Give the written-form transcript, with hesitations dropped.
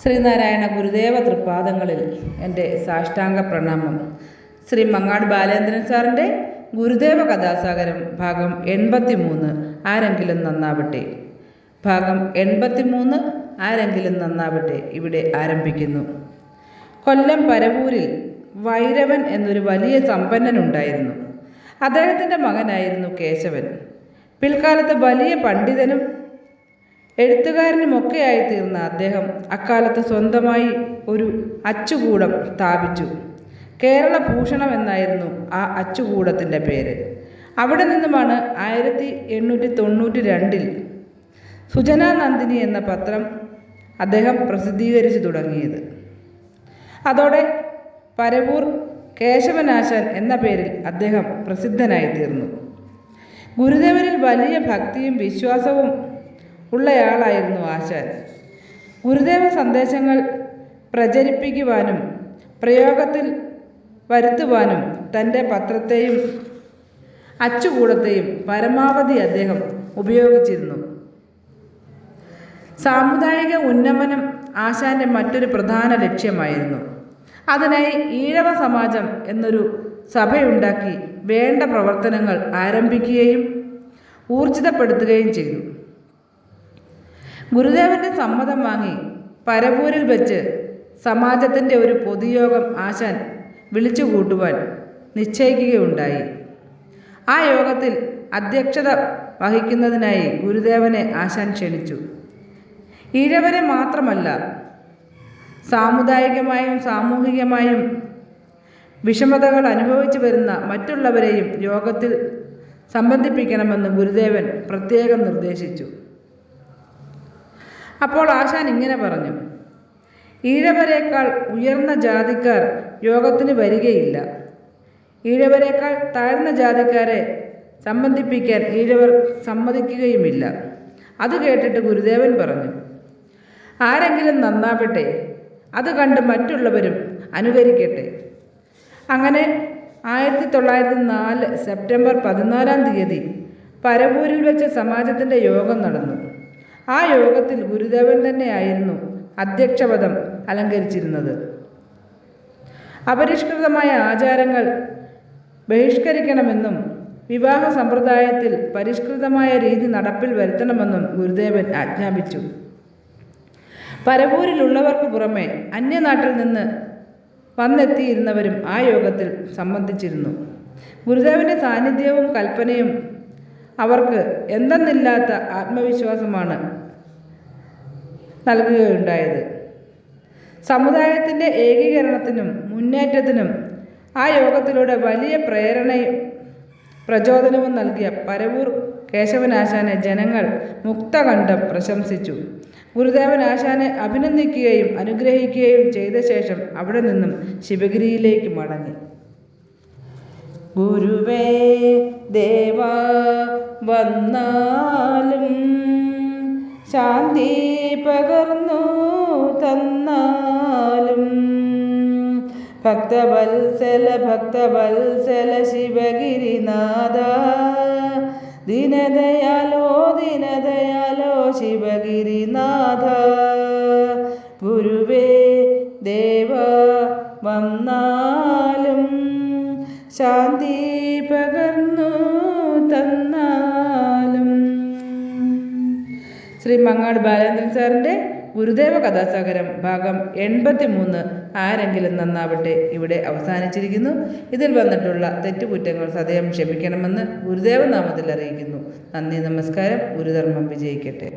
ശ്രീനാരായണ ഗുരുദേവ തൃപ്പാദങ്ങളിൽ എൻ്റെ സാഷ്ടാംഗ പ്രണാമം. ശ്രീ മങ്ങാട് ബാലേന്ദ്രൻ സാറിൻ്റെ ഗുരുദേവ കഥാസാഗരം ഭാഗം 83 ആരെങ്കിലും നന്നാവട്ടെ. ഭാഗം 83 ആരെങ്കിലും നന്നാവട്ടെ ഇവിടെ ആരംഭിക്കുന്നു. കൊല്ലം പരവൂരിൽ വൈരവൻ എന്നൊരു വലിയ സമ്പന്നനുണ്ടായിരുന്നു. അദ്ദേഹത്തിൻ്റെ മകനായിരുന്നു കേശവൻ. പിൽക്കാലത്ത് വലിയ പണ്ഡിതനും എഴുത്തുകാരനുമൊക്കെയായി തീർന്ന അദ്ദേഹം അക്കാലത്ത് സ്വന്തമായി ഒരു അച്ചുകൂടം സ്ഥാപിച്ചു. കേരളഭൂഷണം എന്നായിരുന്നു ആ അച്ചുകൂടത്തിൻ്റെ പേര്. അവിടെ നിന്നുമാണ് 1892 സുജനാ നന്ദിനി എന്ന പത്രം അദ്ദേഹം പ്രസിദ്ധീകരിച്ചു തുടങ്ങിയത്. അതോടെ പരവൂർ കേശവനാശാൻ എന്ന പേരിൽ അദ്ദേഹം പ്രസിദ്ധനായി തീർന്നു. ഗുരുദേവനിൽ വലിയ ഭക്തിയും വിശ്വാസവും ഉള്ളയാളായിരുന്നു ആശാൻ. ഗുരുദേവ സന്ദേശങ്ങൾ പ്രചരിപ്പിക്കുവാനും പ്രയോഗത്തിൽ വരുത്തുവാനും തൻ്റെ പത്രത്തെയും അച്ചുകൂടത്തെയും പരമാവധി അദ്ദേഹം ഉപയോഗിച്ചിരുന്നു. സാമുദായിക ഉന്നമനം ആശാൻ്റെ മറ്റൊരു പ്രധാന ലക്ഷ്യമായിരുന്നു. അതിനായി ഈഴവ സമാജം എന്നൊരു സഭയുണ്ടാക്കി വേണ്ട പ്രവർത്തനങ്ങൾ ആരംഭിക്കുകയും ഊർജിതപ്പെടുത്തുകയും ചെയ്തു. ഗുരുദേവൻ്റെ സമ്മതം വാങ്ങി പരവൂരിൽ വെച്ച് സമാജത്തിൻ്റെ ഒരു പൊതുയോഗം ആശാൻ വിളിച്ചു കൂട്ടുവാൻ നിശ്ചയിക്കുകയുണ്ടായി. ആ യോഗത്തിൽ അധ്യക്ഷത വഹിക്കുന്നതിനായി ഗുരുദേവനെ ആശാൻ ക്ഷണിച്ചു. ഈഴവരെ മാത്രമല്ല, സാമുദായികമായും സാമൂഹികമായും വിഷമതകൾ അനുഭവിച്ചു വരുന്ന മറ്റുള്ളവരെയും യോഗത്തിൽ സംബന്ധിപ്പിക്കണമെന്ന് ഗുരുദേവൻ പ്രത്യേകം നിർദ്ദേശിച്ചു. അപ്പോൾ ആശാൻ ഇങ്ങനെ പറഞ്ഞു: ഈഴവരേക്കാൾ ഉയർന്ന ജാതിക്കാർ യോഗത്തിന് വരികയില്ല. ഈഴവരേക്കാൾ താഴ്ന്ന ജാതിക്കാരെ സംബന്ധിപ്പിക്കാൻ ഈഴവർ സമ്മതിക്കുകയുമില്ല. അത് കേട്ടിട്ട് ഗുരുദേവൻ പറഞ്ഞു: ആരെങ്കിലും നന്നാവട്ടെ, അത് കണ്ട് മറ്റുള്ളവരും അനുകരിക്കട്ടെ. അങ്ങനെ 1904 സെപ്റ്റംബർ 14 പരവൂരിൽ വെച്ച് സമാജത്തിൻ്റെ യോഗം നടന്നു. ആ യോഗത്തിൽ ഗുരുദേവൻ തന്നെയായിരുന്നു അധ്യക്ഷപദം അലങ്കരിച്ചിരുന്നത്. അപരിഷ്കൃതമായ ആചാരങ്ങൾ ബഹിഷ്കരിക്കണമെന്നും വിവാഹ സമ്പ്രദായത്തിൽ പരിഷ്കൃതമായ രീതി നടപ്പിൽ വരുത്തണമെന്നും ഗുരുദേവൻ ആജ്ഞാപിച്ചു. പരവൂരിലുള്ളവർക്ക് പുറമെ അന്യനാട്ടിൽ നിന്ന് വന്നെത്തിയിരുന്നവരും ആ യോഗത്തിൽ സംബന്ധിച്ചിരുന്നു. ഗുരുദേവൻ്റെ സാന്നിധ്യവും കൽപ്പനയും അവർക്ക് എന്തെന്നില്ലാത്ത ആത്മവിശ്വാസമാണ് നൽകുകയുണ്ടായത്. സമുദായത്തിൻ്റെ ഏകീകരണത്തിനും മുന്നേറ്റത്തിനും ആ യോഗത്തിലൂടെ വലിയ പ്രേരണയും പ്രചോദനവും നൽകിയ പരവൂർ കേശവനാശാനെ ജനങ്ങൾ മുക്തകണ്ഠം പ്രശംസിച്ചു. ഗുരുദേവൻ ആശാനെ അഭിനന്ദിക്കുകയും അനുഗ്രഹിക്കുകയും ചെയ്ത ശേഷം അവിടെ നിന്നും ശിവഗിരിയിലേക്ക് മടങ്ങി. ഗുരുവേ ദേവാ വന്നാലും ശാന്തി പകർന്നു തന്നാലും ഭക്തവത്സല ഭക്തവത്സല ശിവഗിരിനാഥ ദീനദയാലോ ദീനദയാലോ ശിവഗിരിനാഥ ഗുരുവേ ദേവ വന്നാലും ശാന്തി പകർന്നു തന്നാലും. ശ്രീ മങ്ങാട് ബാലേന്ദ്രൻ സാറിൻ്റെ ഗുരുദേവ കഥാസാഗരം ഭാഗം 83 ആരെങ്കിലും നന്നാവട്ടെ ഇവിടെ അവസാനിച്ചിരിക്കുന്നു. ഇതിൽ വന്നിട്ടുള്ള തെറ്റുകുറ്റങ്ങൾ സദയം ക്ഷമിക്കണമെന്ന് ഗുരുദേവ നാമത്തിൽ അറിയിക്കുന്നു. നന്ദി, നമസ്കാരം. ഗുരുധർമ്മം വിജയിക്കട്ടെ.